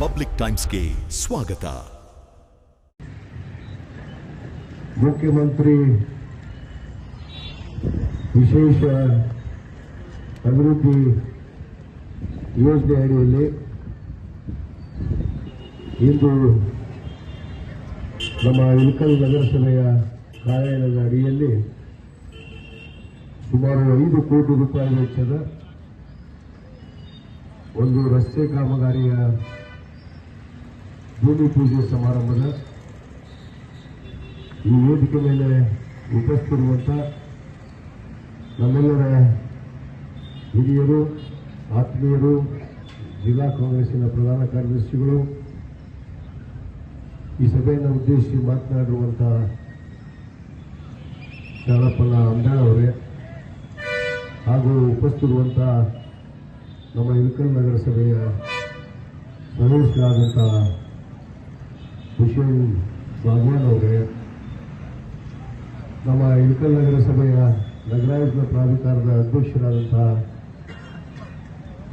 Public ಟೈಮ್ಸ್ಗೆ ಸ್ವಾಗತ. ಮುಖ್ಯಮಂತ್ರಿ ವಿಶೇಷ ಅಭಿವೃದ್ಧಿ ಯೋಜನೆ ಅಡಿಯಲ್ಲಿ ಇಂದು ನಮ್ಮ ಇಳಕಲ್ ನಗರಸಭೆಯ ಕಾರ್ಯಾಲಯದ ಅಡಿಯಲ್ಲಿ ಸುಮಾರು 5 ಕೋಟಿ ರೂಪಾಯಿ ವೆಚ್ಚದ ಒಂದು ರಸ್ತೆ ಕಾಮಗಾರಿಯ ಭೂಮಿ ಪೂಜೆ ಸಮಾರಂಭದ ಈ ವೇದಿಕೆ ಮೇಲೆ ಉಪಸ್ಥಿತಿರುವಂಥ ನಮ್ಮೆಲ್ಲರ ಹಿರಿಯರು, ಆತ್ಮೀಯರು, ಜಿಲ್ಲಾ ಕಾಂಗ್ರೆಸ್ಸಿನ ಪ್ರಧಾನ ಕಾರ್ಯದರ್ಶಿಗಳು, ಈ ಸಭೆಯನ್ನು ಉದ್ದೇಶಿಸಿ ಮಾತನಾಡಿರುವಂಥ ಶಾಣಪ್ಪನ ಅಂದಾಳ್ ಅವರೇ ಹಾಗೂ ಉಪಸ್ಥಿತಿರುವಂಥ ನಮ್ಮ ಇಳಕಲ್ ನಗರಸಭೆಯ ಸದಸ್ಯರಾದಂಥ ಹುಸೇನ್ ಬಾಗ್ವಾನ್ ಅವರೇ, ನಮ್ಮ ಇಳಕಲ್ ನಗರಸಭೆಯ ನಗರಾಯುಕ್ತ ಪ್ರಾಧಿಕಾರದ ಅಧ್ಯಕ್ಷರಾದಂಥ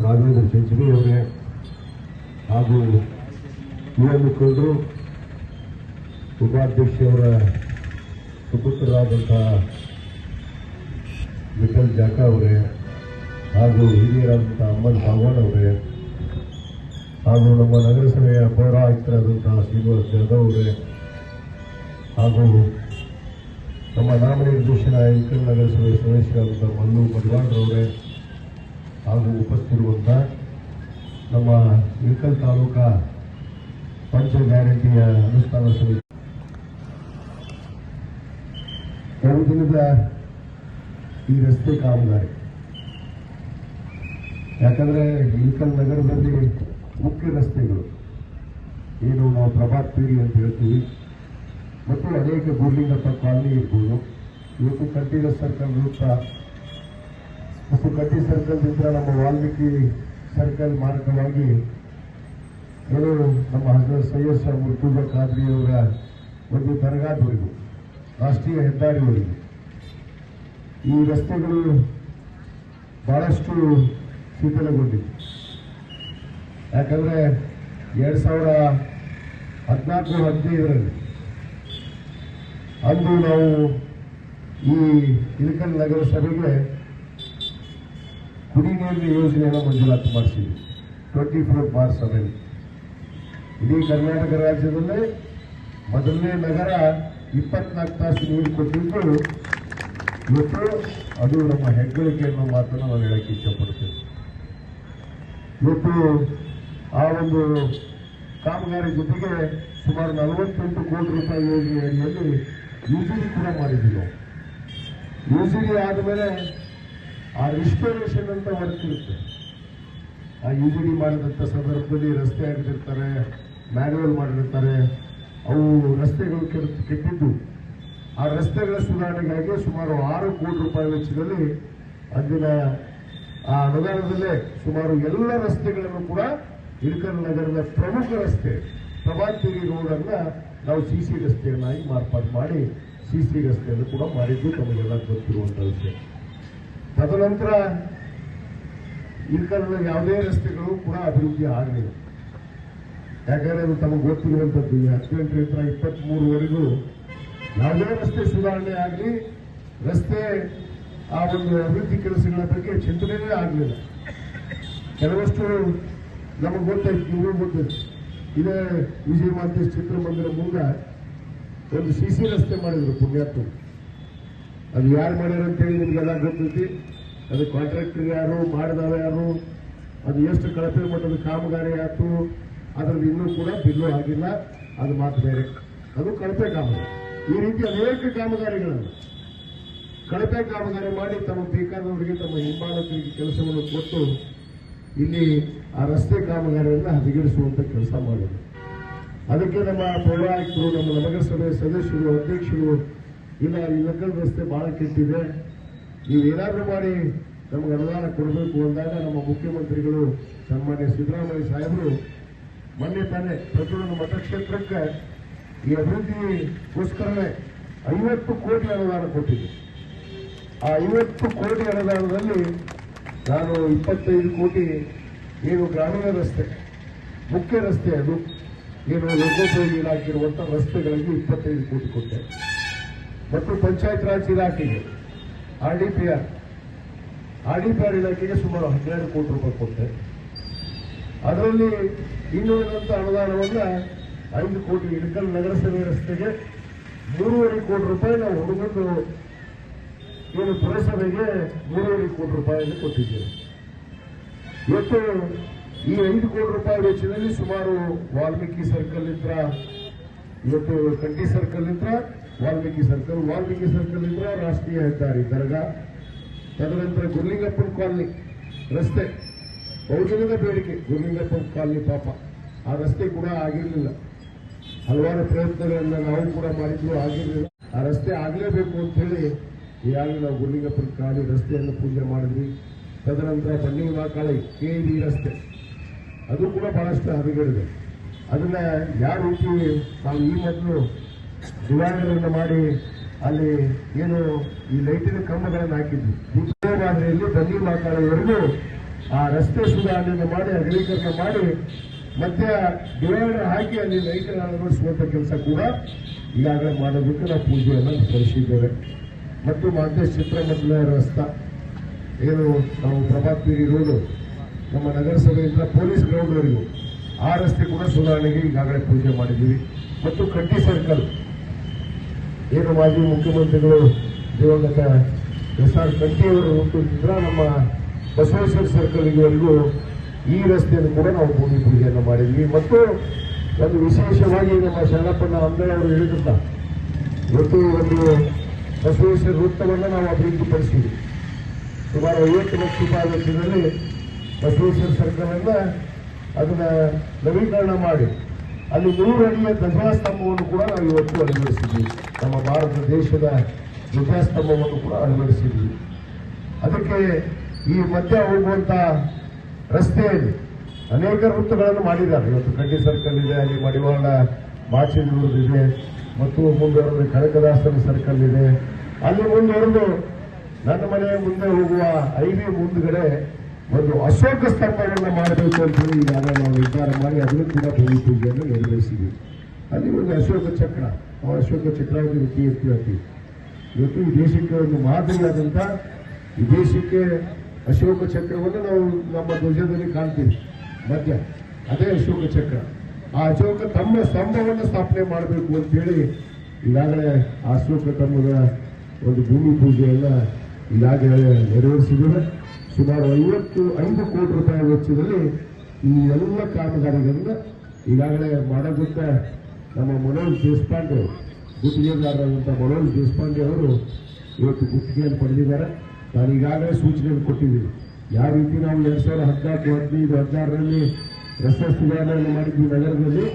ರಾಘವೇಂದ್ರ ಚಂಚರಿ ಅವರೇ ಹಾಗೂ ಯುವ ಮುಖಂಡರು, ಉಪಾಧ್ಯಕ್ಷರ ಸುಪುತ್ರರಾದಂಥ ವಿಠಲ್ ಜಾಕ ಅವರೇ ಹಾಗೂ ಹಿರಿಯರಾದಂಥ ಅಮ್ಮನ್ ಬಾಗ್ವಾನ್ ಅವರೇ ಹಾಗೂ ನಮ್ಮ ನಗರಸಭೆಯ ಪೌರ ಆಯುಕ್ತರಾದಂತಹ ಶ್ರೀನಿವಾಸ್ ಜಾಧವ್ ಅವರೇ ಹಾಗೂ ನಮ್ಮ ನಾಮನಿರ್ದೇಶನ ಇಳಕಲ್ ನಗರಸಭೆಯ ಸದಸ್ಯರಾದಂಥ ಮಲ್ಲು ಮಡ್ವಾಡ್ರವರೇ ಹಾಗೂ ಉಪಸ್ಥಿತಿರುವಂಥ ನಮ್ಮ ಇಳಕಲ್ ತಾಲೂಕಾ ಪಂಚ ಗ್ಯಾರಂಟಿಯ ಅನುಷ್ಠಾನ ಸಮಿತಿ ಎರಡು ದಿನದ ಈ ರಸ್ತೆ ಕಾಮಗಾರಿ, ಯಾಕಂದರೆ ಇಳಕಲ್ ನಗರದಲ್ಲಿ ಮುಖ್ಯ ರಸ್ತೆಗಳು ಏನು ನಾವು ಪ್ರಭಾತ್ ಪೀರಿ ಅಂತ ಹೇಳ್ತೀವಿ ಮತ್ತು ಅನೇಕ ಗೋರ್ಲಿಂಗಪ್ಪ ಕಾಲನಿ ಇರ್ಬೋದು, ಇವತ್ತು ಕಂಠೀರ ಸರ್ಕಲ್ ವೃತ್ತ ಮತ್ತು ಕಂಠಿ ಸರ್ಕಲ್ದಿಂದ ನಮ್ಮ ವಾಲ್ಮೀಕಿ ಸರ್ಕಲ್ ಮಾರ್ಗವಾಗಿ ಏನು ನಮ್ಮ ಹಜರತ್ ಸೈಯದ್ ಶಾ ಮುರ್ತುಜಾ ಖಾದ್ರಿಯವರ ಒಂದು ದರ್ಗಾದವರೆಗೂ ರಾಷ್ಟ್ರೀಯ ಹೆದ್ದಾರಿವರೆಗೂ ಈ ರಸ್ತೆಗಳು ಬಹಳಷ್ಟು ಶಿಥಿಲಗೊಂಡಿವೆ. ಯಾಕಂದರೆ 2014-15ರಲ್ಲಿ ಅಂದು ನಾವು ಈ ಇಳಕಲ್ ನಗರಸಭೆಗೆ ಕುಡಿ ನೀರಿನ ಯೋಜನೆಯನ್ನು ಮಂಜೂರಾತಿ ಮಾಡಿಸಿದ್ವಿ 24 ಮಾರ್ಚ್ ಸಭೆಯಲ್ಲಿ. ಇಡೀ ಕರ್ನಾಟಕ ರಾಜ್ಯದಲ್ಲೇ ಮೊದಲನೇ ನಗರ 24 ತಾಸು ನೀರು ಕೊಟ್ಟಿದ್ದು ಇವತ್ತು ಅದು ನಮ್ಮ ಹೆಗ್ಗಳಿಕೆ ಅನ್ನೋ ಮಾತನ್ನು ನಾನು ಹೇಳಕ್ಕೆ ಇಷ್ಟಪಡ್ತೇನೆ. ಇವತ್ತು ಆ ಒಂದು ಕಾಮಗಾರಿ ಜೊತೆಗೆ ಸುಮಾರು 48 ಕೋಟಿ ರೂಪಾಯಿ ಯೋಜನೆ ಅಡಿಯಲ್ಲಿ ಯುಜಿಡಿ ಕೂಡ ಮಾಡಿದ್ವಿ ನಾವು. ಯುಜಿಡಿ ಆದಮೇಲೆ ಆ ರಿಸ್ಟೋರೇಷನ್ ಅಂತ ವರ್ಕ್ ಇರುತ್ತೆ. ಆ ಯುಜಿಡಿ ಮಾಡಿದಂಥ ಸಂದರ್ಭದಲ್ಲಿ ರಸ್ತೆ ಆಗಿರ್ತಾರೆ, ಮ್ಯಾನ್ಯುವಲ್ ಮಾಡಿರ್ತಾರೆ, ಅವು ರಸ್ತೆಗಳು ಕೆಟ್ಟಿದ್ದು ಆ ರಸ್ತೆಗಳ ಸುಧಾರಣೆಗಾಗಿ ಸುಮಾರು 6 ಕೋಟಿ ರೂಪಾಯಿ ವೆಚ್ಚದಲ್ಲಿ ಅಂದಿನ ಆ ಅನುದಾನದಲ್ಲೇ ಸುಮಾರು ಎಲ್ಲ ರಸ್ತೆಗಳನ್ನು ಕೂಡ ಇಳಕಲ್ ನಗರದ ಪ್ರಮುಖ ರಸ್ತೆ ಪ್ರಭಾತ್ ಪೀರಿ ರೋಡನ್ನು ನಾವು ಸಿಸಿ ರಸ್ತೆಯನ್ನಾಗಿ ಮಾರ್ಪಾಡು ಮಾಡಿ ಸಿಸಿ ರಸ್ತೆಯನ್ನು ಕೂಡ ಮಾಡಿದ್ದು ತಮಗೆಲ್ಲ ಗೊತ್ತಿರುವಂಥ ವಿಷಯ. ತದನಂತರ ಇಳಕಲ್ನ ಯಾವುದೇ ರಸ್ತೆಗಳು ಕೂಡ ಅಭಿವೃದ್ಧಿ ಆಗಲಿಲ್ಲ. ಯಾಕಂದರೆ ಅದು ತಮಗೆ ಗೊತ್ತಿರುವಂಥದ್ದು 18ರಿಂದ 23ವರೆಗೂ ಯಾವುದೇ ರಸ್ತೆ ಸುಧಾರಣೆ ಆಗಲಿ, ರಸ್ತೆ ಆ ಒಂದು ಅಭಿವೃದ್ಧಿ ಕೆಲಸಗಳ ಬಗ್ಗೆ ಚಿಂತನೆಯೇ ಆಗಲಿಲ್ಲ. ಕೆಲವಷ್ಟು ನಮಗೆ ಗೊತ್ತಾಯ್ತು, ನಿಮಗೂ ಗೊತ್ತಾಯ್ತು. ಇದೇ ವಿಜಯ ಮಾತೆ ಚಿತ್ರಮಂದಿರ ಮುಂದೆ ಒಂದು ಸಿಸಿ ರಸ್ತೆ ಮಾಡಿದ್ರು ಪುಣ್ಯಾತ್ಮ. ಅದು ಯಾರು ಮಾಡ್ಯಾರ ಅಂತೇಳಿ ನಿಮಗೆಲ್ಲ ಗೊತ್ತೈತಿ. ಅದು ಕಾಂಟ್ರಾಕ್ಟರ್ ಯಾರು, ಮಾಡಿದವ ಯಾರು, ಅದು ಎಷ್ಟು ಕಳಪೆ ಮಟ್ಟದ ಕಾಮಗಾರಿ ಆಯ್ತು, ಅದರಲ್ಲಿ ಇನ್ನೂ ಕೂಡ ಬಿಲ್ಲು ಆಗಿಲ್ಲ, ಅದು ಮಾತು ಬೇರೆ. ಅದು ಕಳಪೆ ಕಾಮಗಾರಿ. ಈ ರೀತಿ ಅನೇಕ ಕಾಮಗಾರಿಗಳನ್ನು ಕಳಪೆ ಕಾಮಗಾರಿ ಮಾಡಿ ತಮಗೆ ಬೇಕಾದವರಿಗೆ, ತಮ್ಮ ಹಿಂಬಾಲಕರಿಗೆ ಕೆಲಸವನ್ನು ಕೊಟ್ಟು ಇಲ್ಲಿ ಆ ರಸ್ತೆ ಕಾಮಗಾರಿಯನ್ನು ಹದಗೆಡಿಸುವಂಥ ಕೆಲಸ ಮಾಡಿದರು. ಅದಕ್ಕೆ ನಮ್ಮ ಪೌರಾಯುಕ್ತರು, ನಮ್ಮ ನಗರಸಭೆ ಸದಸ್ಯರು, ಅಧ್ಯಕ್ಷರು ಇಲ್ಲ ಇಳಕಲ್ ರಸ್ತೆ ಬಹಳ ಕೆಟ್ಟಿದೆ, ನೀವೇನಾದರೂ ಮಾಡಿ ನಮಗೆ ಅನುದಾನ ಕೊಡಬೇಕು ಅಂದಾಗ ನಮ್ಮ ಮುಖ್ಯಮಂತ್ರಿಗಳು ಸನ್ಮಾನ್ಯ ಸಿದ್ದರಾಮಯ್ಯ ಸಾಹೇಬರು ಮೊನ್ನೆ ತಾನೇ ಪ್ರತಿಯೊಂದು ಮತಕ್ಷೇತ್ರಕ್ಕೆ ಈ ಅಭಿವೃದ್ಧಿಗೋಸ್ಕರನೇ 50 ಕೋಟಿ ಅನುದಾನ ಕೊಟ್ಟಿದೆ. ಆ 50 ಕೋಟಿ ಅನುದಾನದಲ್ಲಿ ನಾನು 25 ಕೋಟಿ ಏನು ಗ್ರಾಮೀಣ ರಸ್ತೆ ಮುಖ್ಯ ರಸ್ತೆ ಅದು ಏನು ಲೋಕೋಪಯೋಗಿ ಇಲಾಖೆ ಇರುವಂತಹ ರಸ್ತೆಗಳಿಗೆ 25 ಕೋಟಿ ಕೊಟ್ಟೆ ಮತ್ತು ಪಂಚಾಯತ್ ರಾಜ್ ಇಲಾಖೆಗೆ ಆರ್ಡಿಪಿಆರ್ ಇಲಾಖೆಗೆ ಸುಮಾರು 12 ಕೋಟಿ ರೂಪಾಯಿ ಕೊಟ್ಟೆ. ಅದರಲ್ಲಿ ಇನ್ನುಳಿದಂತ ಅನುದಾನವನ್ನ 5 ಕೋಟಿ ಇಳಕಲ್ ನಗರಸಭೆ ರಸ್ತೆಗೆ 3.5 ಕೋಟಿ ರೂಪಾಯಿ ನಾವು ಹುಡುಗಂದು ಏನು ಪುರಸಭೆಗೆ 3.5 ಕೋಟಿ ರೂಪಾಯಿಯನ್ನು ಕೊಟ್ಟಿದ್ದೇವೆ. ಇವತ್ತು ಈ 5 ಕೋಟಿ ರೂಪಾಯಿ ವೆಚ್ಚದಲ್ಲಿ ಸುಮಾರು ವಾಲ್ಮೀಕಿ ಸರ್ಕಲ್ ಇಂದ ಇವತ್ತು ಕಂಠಿ ಸರ್ಕಲ್ ಇಂದ ವಾಲ್ಮೀಕಿ ಸರ್ಕಲ್ ಇಂದ ರಾಷ್ಟ್ರೀಯ ಹೆದ್ದಾರಿ ದರ್ಗಾ, ತದನಂತರ ಗುರ್ಲಿಂಗಪ್ಪನ ಕಾಲನಿ ರಸ್ತೆ ಬಹುಜನದ ಬೇಡಿಕೆ. ಗುರ್ಲಿಂಗಪ್ಪನ ಕಾಲನಿ ಪಾಪ ಆ ರಸ್ತೆ ಕೂಡ ಆಗಿರಲಿಲ್ಲ. ಹಲವಾರು ಪ್ರಯತ್ನಗಳನ್ನ ನಾವು ಕೂಡ ಮಾಡಿದ್ರು, ಆಗಿರಲಿಲ್ಲ. ಆ ರಸ್ತೆ ಆಗಲೇಬೇಕು ಅಂತ ಹೇಳಿ ಈಗಾಗಲೇ ನಾವು ಗುರ್ಲಿಂಗಪ್ಪನ ಕಾಲನಿ ರಸ್ತೆಯನ್ನು ಪೂಜೆ ಮಾಡಿದ್ವಿ. ತದನಂತರ ಬಂಡಿವಾಕಾಳಿ ಕೆಇಬಿ ರಸ್ತೆ ಅದು ಕೂಡ ಬಹಳಷ್ಟು ಹದಗೆಡಿದೆ. ಅದನ್ನ ಯಾವ ರೀತಿ ನಾವು ಈ ಮೊದಲು ಡಿವೈಡರ್ಗಳನ್ನು ಮಾಡಿ ಅಲ್ಲಿ ಏನು ಈ ಲೈಟಿನ ಕಂಬಗಳನ್ನು ಹಾಕಿದ್ವಿ, ಮಾದರಿಯಲ್ಲಿ ಬಂಡಿವಾಕಾಳಿವರೆಗೂ ಆ ರಸ್ತೆ ಸುಧಾರಣೆಯನ್ನು ಮಾಡಿ ಅಗಲೀಕರಣ ಮಾಡಿ ಮತ್ತೆ ಡಿವೈಡರ್ ಹಾಕಿ ಅಲ್ಲಿ ಲೈಟ್ ಅಳವಡಿಸುವಂತ ಕೆಲಸ ಕೂಡ ಈಗಾಗಲೇ ಮಾಡೋದಕ್ಕೆ ನಾವು ಪೂಜೆಯನ್ನು ಸಲ್ಲಿಸಿದ್ದೇವೆ. ಮತ್ತು ಮಾಂತೇಶ್ ಚಿತ್ರಮಂದಿರ ರಸ್ತೆ ಏನು ನಾವು ಪ್ರಭಾತ್ ಬೀರಿ ರೋಡು ನಮ್ಮ ನಗರಸಭೆಯಿಂದ ಪೊಲೀಸ್ ಗ್ರೌಂಡ್ವರೆಗೂ ಆ ರಸ್ತೆ ಕೂಡ ಸುಧಾರಣೆಗೆ ಈಗಾಗಲೇ ಪೂಜೆ ಮಾಡಿದ್ದೀವಿ. ಮತ್ತು ಕಂಠಿ ಸರ್ಕಲ್ ಏನು ಮಾಜಿ ಮುಖ್ಯಮಂತ್ರಿಗಳು ದಿವಂಗತ SR ಕಂಠಿಯವರು ಹುಟ್ಟಿದ್ರ ನಮ್ಮ ಬಸವೇಶ್ವರ ಸರ್ಕಲ್ ಇವರೆಗೂ ಈ ರಸ್ತೆಯನ್ನು ಕೂಡ ನಾವು ಭೂಮಿ ಪೂಜೆಯನ್ನು ಮಾಡಿದ್ವಿ. ಮತ್ತು ಒಂದು ವಿಶೇಷವಾಗಿ ನಮ್ಮ ಶರಣಪ್ಪನ ಅಂಬೇಡ್ ಅವರು ಹೇಳಿದ್ರಲ್ಲ, ಇವತ್ತು ಒಂದು ಬಸವೇಶ್ವರ ವೃತ್ತವನ್ನು ನಾವು ಅಭಿವೃದ್ಧಿಪಡಿಸಿದ್ವಿ. ಸುಮಾರು 50 ಲಕ್ಷ ರೂಪಾಯಿ ವೆಚ್ಚದಲ್ಲಿ ಬಸವೇಶ್ವರ ಸರ್ಕಲ್ ಅನ್ನ ಅದನ್ನ ನವೀಕರಣ ಮಾಡಿ ಅಲ್ಲಿ 100 ಅಡಿಯ ಧ್ವಜಸ್ತಂಭವನ್ನು ಕೂಡ ನಾವು ಇವತ್ತು ಅಳವಡಿಸಿದ್ವಿ. ನಮ್ಮ ಭಾರತ ದೇಶದ ಧ್ವಜಸ್ತಂಭವನ್ನು ಕೂಡ ಅಳವಡಿಸಿದ್ವಿ. ಅದಕ್ಕೆ ಈ ಮಧ್ಯ ಹೋಗುವಂತ ರಸ್ತೆಯಲ್ಲಿ ಅನೇಕ ವೃತ್ತಗಳನ್ನು ಮಾಡಿದ್ದಾರೆ. ಇವತ್ತು ಕಂಠಿ ಸರ್ಕಲ್ ಇದೆ, ಅಲ್ಲಿ ಮಡಿವಾಳ ಮಾಚಿನೂರು ಇದೆ, ಮತ್ತು ಮುಂದುವರೆದ ಕನಕದಾಸನ ಸರ್ಕಲ್ ಇದೆ. ಅಲ್ಲಿ ಮುಂದುವರೆದು ನನ್ನ ಮನೆಯ ಮುಂದೆ ಹೋಗುವ ಐವಿ ಮುಂದುಗಡೆ ಒಂದು ಅಶೋಕ ಸ್ತಂಭವನ್ನು ಮಾಡಬೇಕು ಅಂತ ಹೇಳಿ ಈಗಾಗಲೇ ನಾವು ನಿರ್ಧಾರ ಮಾಡಿ ಅದನ್ನು ಕೂಡ ಭೂಮಿ ಪೂಜೆಯನ್ನು ನೆರವೇರಿಸಿದ್ವಿ. ಅಲ್ಲಿ ಒಂದು ಅಶೋಕ ಚಕ್ರ, ಅಶೋಕ ಚಕ್ರ ಒಂದು ಕೀರ್ತಿ. ಇವತ್ತು ಈ ದೇಶಕ್ಕೆ ಒಂದು ಮಾದರಿಯಾದಂಥ ಈ ದೇಶಕ್ಕೆ ಅಶೋಕ ಚಕ್ರವನ್ನು ನಾವು ನಮ್ಮ ಧ್ವಜದಲ್ಲಿ ಕಾಣ್ತೀವಿ. ಮಧ್ಯ ಅದೇ ಅಶೋಕ ಚಕ್ರ. ಆ ಅಶೋಕ ತಮ್ಮ ಸ್ತಂಭವನ್ನು ಸ್ಥಾಪನೆ ಮಾಡಬೇಕು ಅಂತೇಳಿ ಈಗಾಗಲೇ ಆ ಅಶೋಕ ಸ್ತಂಭದ ಒಂದು ಭೂಮಿ ಪೂಜೆಯನ್ನ ಈಗಾಗಲೇ ನೆರವೇರಿಸಿದ್ದೇವೆ. ಸುಮಾರು 55 ಕೋಟಿ ರೂಪಾಯಿ ವೆಚ್ಚದಲ್ಲಿ ಈ ಎಲ್ಲ ಕಾಮಗಾರಿಗಳನ್ನ ಈಗಾಗಲೇ ಮಾಡೋದಕ್ಕೆ ನಮ್ಮ ಮನೋಜ್ ದೇಶಪಾಂಡೆ, ಗುತ್ತಿಗೆದಾರರಾದಂಥ ಮನೋಜ್ ದೇಶಪಾಂಡೆ ಅವರು ಇವತ್ತು ಗುತ್ತಿಗೆಯನ್ನು ಪಡೆದಿದ್ದಾರೆ. ನಾನು ಈಗಾಗಲೇ ಸೂಚನೆಯನ್ನು ಕೊಟ್ಟಿದ್ದೀನಿ. ಯಾವ ರೀತಿ ನಾವು 2014, 15, 16ರಲ್ಲಿ ರಸ್ತೆ ಸುಧಾರಣೆಯನ್ನು ಮಾಡಿದ್ವಿ ನಗರದಲ್ಲಿ,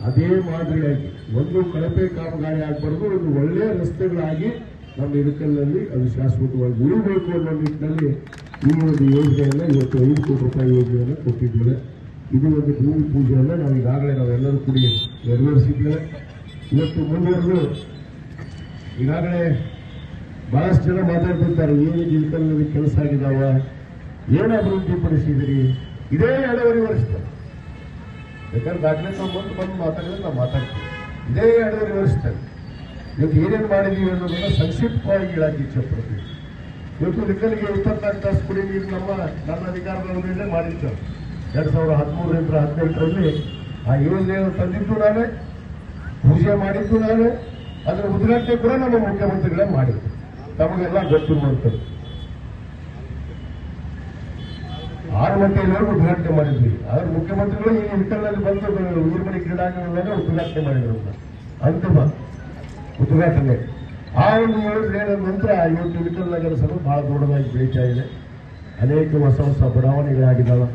ಅದೇ ಮಾದರಿಯಾಗಿ ಒಂದು ಕಳಪೆ ಕಾಮಗಾರಿ ಆಗಬಾರ್ದು, ಒಂದು ಒಳ್ಳೆಯ ರಸ್ತೆಗಳಾಗಿ ನಮ್ಮ ಇಳಕಲ್ನಲ್ಲಿ ಅದು ಶಾಶ್ವತವಾಗಿ ಉಳಿಬೇಕು ಅನ್ನೋ ನಿಟ್ಟಿನಲ್ಲಿ ಈ ಒಂದು ಯೋಜನೆಯನ್ನು ಇವತ್ತು 5 ಕೋಟಿ ರೂಪಾಯಿ ಯೋಜನೆಯನ್ನು ಕೊಟ್ಟಿದ್ದೇವೆ. ಇದು ಒಂದು ಭೂಮಿ ಪೂಜೆಯನ್ನು ನಾವು ಈಗಾಗಲೇ ನಾವೆಲ್ಲರೂ ಕೂಡಿ ನೆರವೇರಿಸಿದ್ದೇವೆ. ಇವತ್ತು ಮುಂದುವರೆದು ಈಗಾಗಲೇ ಬಹಳಷ್ಟು ಜನ ಮಾತಾಡ್ತಿರ್ತಾರೆ, ಏನು ಇಳಕಲ್ನಲ್ಲಿ ಕೆಲಸ ಆಗಿದಾವ, ಏನು ಅಭಿವೃದ್ಧಿ ಪಡಿಸಿದಿರಿ, ಇದೇ 2.5 ವರ್ಷ. ಬೇಕಾದ್ರೆ ದಾಖಲೆ ನಾವು ಬಂದು ಮಾತಾಡಿದ್ರೆ ನಾವು ಮಾತಾಡ್ತೀವಿ. ಇದೇ 2.5 ವರ್ಷದಲ್ಲಿ ಇವತ್ತು ಏನೇನು ಮಾಡಿದೀವಿ ಅನ್ನೋದನ್ನ ಸಂಕ್ಷಿಪ್ತವಾಗಿ ಹೇಳಕ್ಕೆ ಇಚ್ಛಪಡ್ತೀವಿ. ಇವತ್ತು ಇಳಕಲ್ಗೆ 24 ತಾಸು ಕುಡಿ ನೀರು ನನ್ನ ಅಧಿಕಾರದವರಲ್ಲೇ ಮಾಡಿದ್ದು 2013ರಿಂದ 2018ರಲ್ಲಿ ಆ ಯೋಜನೆಯನ್ನು ತಂದಿದ್ದು ನಾನೇ, ಪೂಜೆ ಮಾಡಿದ್ದು ನಾನೇ, ಅದರ ಉದ್ಘಾಟನೆ ಕೂಡ ನಮ್ಮ ಮುಖ್ಯಮಂತ್ರಿಗಳೇ ಮಾಡಿದ್ದು, ತಮಗೆಲ್ಲ ಗೊತ್ತಿರುವಂಥದ್ದು. 6 ಗಂಟೆಯವರೆಗೂ ಉದ್ಘಾಟನೆ ಮಾಡಿದ್ವಿ. ಆದ್ರೆ ಮುಖ್ಯಮಂತ್ರಿಗಳು ಈ ಇಳಕಲ್ನಲ್ಲಿ ಬಂದು ನೀರ್ಮಡಿ ಕ್ರೀಡಾಂಗಣವನ್ನು ಉದ್ಘಾಟನೆ ಮಾಡಿದ್ರು. ಅಂತಿಮ ಉದ್ಘಾಟನೆ ಆ ಒಂದು ಯೋಜನೆ ನಂತರ ಇವತ್ತು ಇಳಕಲ್ ನಗರಸಭೆ ಬಹಳ ದೊಡ್ಡದಾಗಿ ಬೆಳೀತಾ ಇದೆ. ಅನೇಕ ಹೊಸ ಬಡಾವಣೆಗಳಾಗಿದ್ದಾವೆ.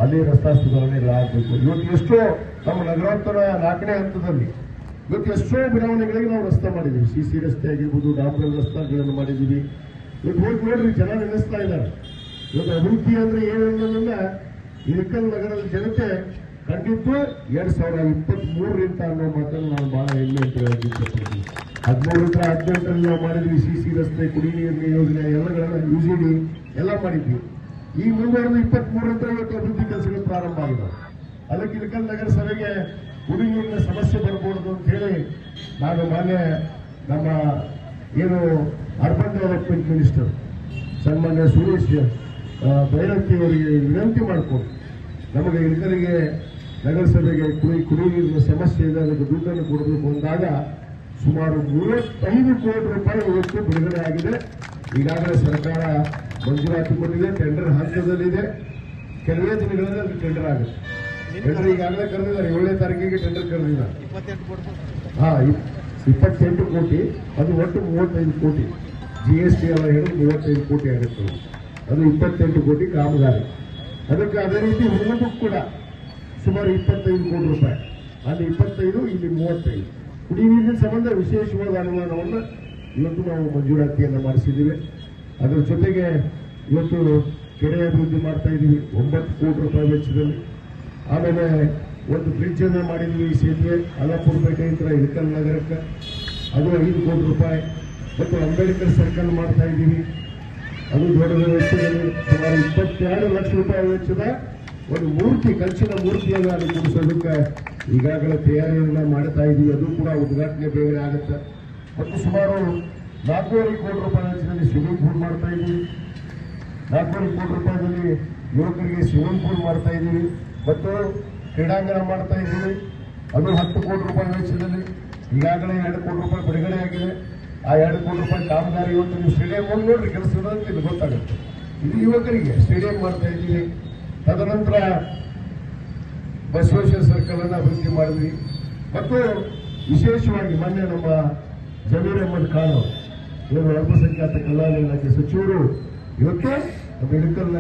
ಅಲ್ಲಿ ರಸ್ತಾ ಸುಧಾರಣೆಗಳಾಗಬೇಕು. ಇವತ್ತು ಎಷ್ಟೋ ನಮ್ಮ ನಗರೋತ್ತರ 4ನೇ ಹಂತದಲ್ಲಿ ಇವತ್ತು ಎಷ್ಟೋ ಬಡಾವಣೆಗಳಿಗೆ ನಾವು ರಸ್ತೆ ಮಾಡಿದ್ದೀವಿ. CC ರಸ್ತೆ ಆಗಿರ್ಬೋದು, ಡಾಂಬರ್ ರಸ್ತೆಗಳನ್ನು ಮಾಡಿದ್ದೀವಿ. ಇವತ್ತು ಹೋಗಿ ನೋಡ್ರಿ, ಜನ ನೆನೆಸ್ತಾ ಇದ್ದಾರೆ. ಇವತ್ತು ಅಭಿವೃದ್ಧಿ ಅಂದ್ರೆ ಏನು ಅನ್ನೋದನ್ನ ಇಳಕಲ್ ನಗರದ ಜನತೆ ಕಂಡಿದ್ದು 2023ರಿಂದ ಅನ್ನೋ ಮಾತನ್ನು ನಾನು ಬಹಳ ಹೆಮ್ಮೆ ಅಂತ ಹೇಳಕ್ಕೆ ಇಷ್ಟಪಡ್ತೀನಿ. 13ರಿಂದ 18ರಲ್ಲಿ ನಾವು ಮಾಡಿದ್ವಿ. CC ರಸ್ತೆ, ಕುಡಿ ನೀರಿನ ಯೋಜನೆ ಎಲ್ಲಗಳನ್ನ UGD ಎಲ್ಲ ಮಾಡಿದ್ವಿ. ಈಗ ಮುಂದುವರೆದು 23ರಿಂದ ಇವತ್ತು ಅಭಿವೃದ್ಧಿ ಕೆಲಸಗಳು ಪ್ರಾರಂಭ ಆಗಿದ್ದಾವೆ. ಅದಕ್ಕೆ ಇಳಕಲ್ ನಗರಸಭೆಗೆ ಕುಡಿಯುವ ನೀರಿನ ಸಮಸ್ಯೆ ಬರಬಹುದು ಅಂತ ಹೇಳಿ ನಾನು ಮಾನ್ಯ ನಮ್ಮ ಏನು ಅರ್ಬನ್ ಡೆವಲಪ್ಮೆಂಟ್ ಮಿನಿಸ್ಟರ್ ಸನ್ಮಾನ್ಯ ಸುರೇಶ್ ಭೈರತಿ ಅವರಿಗೆ ವಿನಂತಿ ಮಾಡಿಕೊಂಡು ನಮಗೆ ಇಳಕಲಿಗೆ ನಗರಸಭೆಗೆ ಕುಡಿಯುವ ನೀರಿನ ಸಮಸ್ಯೆ ಇದೆ, ಅದಕ್ಕೆ ದುಡ್ಡನ್ನು ಕೊಡಬೇಕು ಅಂದಾಗ ಸುಮಾರು 35 ಕೋಟಿ ರೂಪಾಯಿ ಇವತ್ತು ಬಿಡುಗಡೆ ಆಗಿದೆ. ಈಗಾಗಲೇ ಸರ್ಕಾರ ಮಂಜೂರಾತಿ ಕೊಟ್ಟಿದೆ, ಟೆಂಡರ್ ಹಂತದಲ್ಲಿದೆ. ಕೆಲವೇ ದಿನಗಳಲ್ಲಿ ಅದು ಟೆಂಡರ್ ಆಗುತ್ತೆ. ಟೆಂಡರ್ ಈಗಾಗಲೇ ಕರೆದಿದ್ದಾರೆ, 7ನೇ ತಾರೀಕಿಗೆ ಟೆಂಡರ್ ಕರೆದಿದ್ದಾರೆ. 28 ಕೋಟಿ, ಅದು ಒಟ್ಟು 35 ಕೋಟಿ, GST ಎಲ್ಲ ಹೇಳಿದ್ರೆ 35 ಕೋಟಿ ಆಗುತ್ತೆ. ಅದು 28 ಕೋಟಿ ಕಾಮಗಾರಿ. ಅದಕ್ಕೆ ಅದೇ ರೀತಿ ಹುಡುಗಕ್ಕೂ ಕೂಡ ಸುಮಾರು 25 ಕೋಟಿ ರೂಪಾಯಿ, ಅಲ್ಲಿ 25, ಇಲ್ಲಿ 35. ಕುಡಿಯುವ ನೀರಿನ ಸಂಬಂಧ ವಿಶೇಷವಾದ ಅನುದಾನವನ್ನು ಇವತ್ತು ನಾವು ಮಂಜೂರಾತಿಯನ್ನು ಮಾಡಿಸಿದ್ದೀವಿ. ಅದರ ಜೊತೆಗೆ ಇವತ್ತು ಕೆರೆ ಅಭಿವೃದ್ಧಿ ಮಾಡ್ತಾ ಇದ್ದೀವಿ 9 ಕೋಟಿ ರೂಪಾಯಿ ವೆಚ್ಚದಲ್ಲಿ. ಆಮೇಲೆ ಒಂದು ಬ್ರಿಡ್ಜ್ ಅನ್ನು ಮಾಡಿದ್ವಿ, ಈ ಸೇತುವೆ ಅಲಪುರಪೇಟೆಯಿಂದ ಇಳಕಲ್ ನಗರಕ್ಕೆ, ಅದು 5 ಕೋಟಿ ರೂಪಾಯಿ. ಮತ್ತು ಅಂಬೇಡ್ಕರ್ ಸರ್ಕಲ್ ಮಾಡ್ತಾ ಇದ್ದೀವಿ, ಅದು ದೊಡ್ಡ ವೆಚ್ಚದಲ್ಲಿ ಸುಮಾರು 22 ಲಕ್ಷ ರೂಪಾಯಿ ವೆಚ್ಚದ ಒಂದು ಮೂರ್ತಿ, ಕಂಚಿನ ಮೂರ್ತಿಯನ್ನು ಅಲ್ಲಿ ಕೂಡಿಸೋದಕ್ಕೆ ಈಗಾಗಲೇ ತಯಾರಿಯನ್ನ ಮಾಡ್ತಾ ಇದ್ದೀವಿ. ಅದು ಕೂಡ ಉದ್ಘಾಟನೆ ಬೇಗ ಆಗುತ್ತೆ. ಮತ್ತು ಸುಮಾರು 4.5 ಕೋಟಿ ರೂಪಾಯಿ ವೆಚ್ಚದಲ್ಲಿ ಸ್ವಿಮ್ಮಿಂಗ್ ಪೂಲ್ ಮಾಡ್ತಾ ಇದ್ದೀವಿ. 4.5 ಕೋಟಿ ರೂಪಾಯಿದಲ್ಲಿ ಯುವಕರಿಗೆ ಸ್ವಿಮ್ಮಿಂಗ್ ಪೂಲ್ ಮಾಡ್ತಾ ಇದ್ದೀವಿ ಮತ್ತು ಕ್ರೀಡಾಂಗಣ ಮಾಡ್ತಾ ಇದ್ದೀವಿ. ಅದು 10 ಕೋಟಿ ರೂಪಾಯಿ ವೆಚ್ಚದಲ್ಲಿ ಈಗಾಗಲೇ 2 ಕೋಟಿ ರೂಪಾಯಿ ಬಿಡುಗಡೆ ಆಗಿದೆ. ಆ 2 ಕೋಟಿ ರೂಪಾಯಿ ಕಾಮಗಾರಿ ಇವತ್ತು ನೀವು ಸ್ಟೇಡಿಯಂ ಹೋಗಿ ನೋಡ್ರಿ, ಕೆಲಸದ ಇದು ಗೊತ್ತಾಗುತ್ತೆ. ಇದು ಯುವಕರಿಗೆ ಸ್ಟೇಡಿಯಂ ಮಾಡ್ತಾ ಇದ್ದೀವಿ. ತದನಂತರ ಬಸವೇಶ್ವರ ಸರ್ಕಲ್ ಅನ್ನು ಅಭಿವೃದ್ಧಿ ಮಾಡಿದ್ವಿ. ಮತ್ತು ವಿಶೇಷವಾಗಿ ಮೊನ್ನೆ ನಮ್ಮ ಜಮೀರ್ ಅಹಮದ್ ಖಾನ್ ಅವರು, ಇವರು ಅಲ್ಪಸಂಖ್ಯಾತ ಕಲ್ಯಾಣ ಇಲಾಖೆ ಸಚಿವರು, ಇವತ್ತು ನಮ್ಮ ಇಳಕಲ್